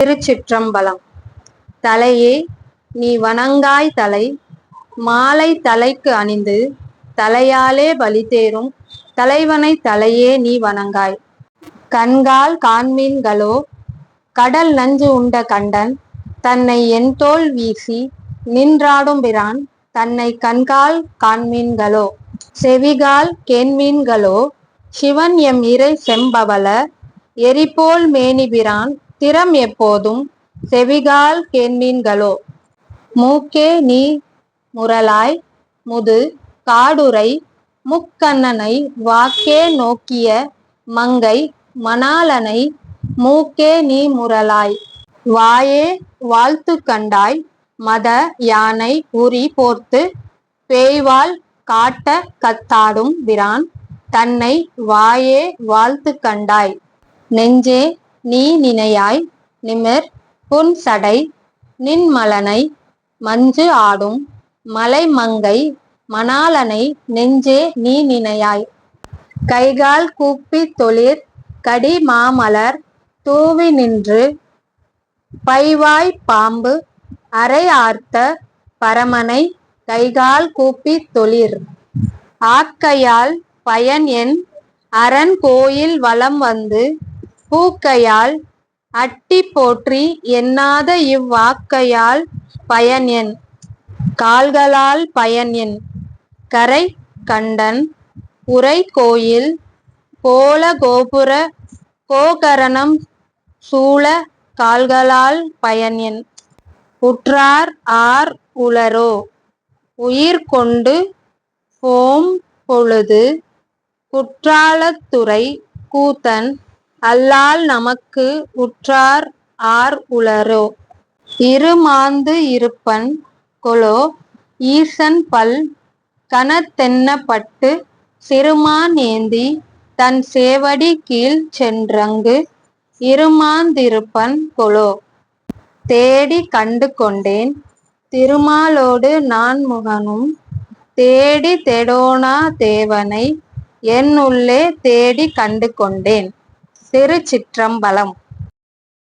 திருச்சிற்றம்பலம். தலையே நீ வணங்காய் தலை மாலை தலைக்கு அணிந்து தலையாலே பலிதேரும் தலைவனை தலையே நீ வணங்காய். கண்கால் காண்மீன்களோ கடல் நஞ்சு உண்ட கண்டன் தன்னை என்தோள் வீசி நின்றாடும் பிரான் தன்னை கண்கால் காண்மீன்களோ. செவிகால் கேண்மீன்களோ சிவன் எம் இறை செம்பவள எரிபோல் மேனிபிரான் திறம் எப்போதும் செவிகால் கேண்மீன்களோ. மூக்கே நீ முரலாய் முது காடுறை முக்கண்ணனை வாக்கே நோக்கிய மங்கை மணாளனை மூக்கே நீ முரலாய். வாயே வாழ்த்து கண்டாய் மத யானை உரி போர்த்து பேய்வாள் காட்ட கத்தாடும் பிரான் தன்னை வாயே வாழ்த்து கண்டாய். நெஞ்சே நீ நினையாய் நிமிர் புன்சடை நின்மலனை மஞ்சு ஆடும் மலைமங்கை மணாளனை நெஞ்சே நீ நினையாய். கைகால் கூப்பி தொழிற் கடி மாமலர் தூவி நின்று பைவாய் பாம்பு அரை ஆர்த்த பரமனை கைகால் கூப்பி தொழிற் ஆக்கையால் பயன் என் அரண் கோயில் வலம் வந்து பூக்கையால் அட்டி போற்றி எண்ணாத இவ் ஆக்கையால் பயன் என் கால்களால் பயன் என். கரை கண்டன் உரை கோயில் கோல கோபுர கோகரணம் சூழ கால்களால் பயன் என். உற்றார் ஆர் உளரோ உயிர் கொண்டு போம் பொழுது குற்றாலத்துறை கூத்தன் அல்லால் நமக்கு உற்றார் ஆர் உளரோ. இருமாந்து இருப்பன் கொலோ ஈசன் பல் கணத்தென்ன பட்டு சிறுமான் ஏந்தி தன் சேவடி கீழ் சென்றங்கு இருமாந்திருப்பன் கொலோ. தேடி கண்டு கொண்டேன் திருமாலோடு நான் முகனும் தேடி தேடோனா தேவனை என் உள்ளே தேடி கண்டு கொண்டேன். திருச்சிற்றம்பலம்.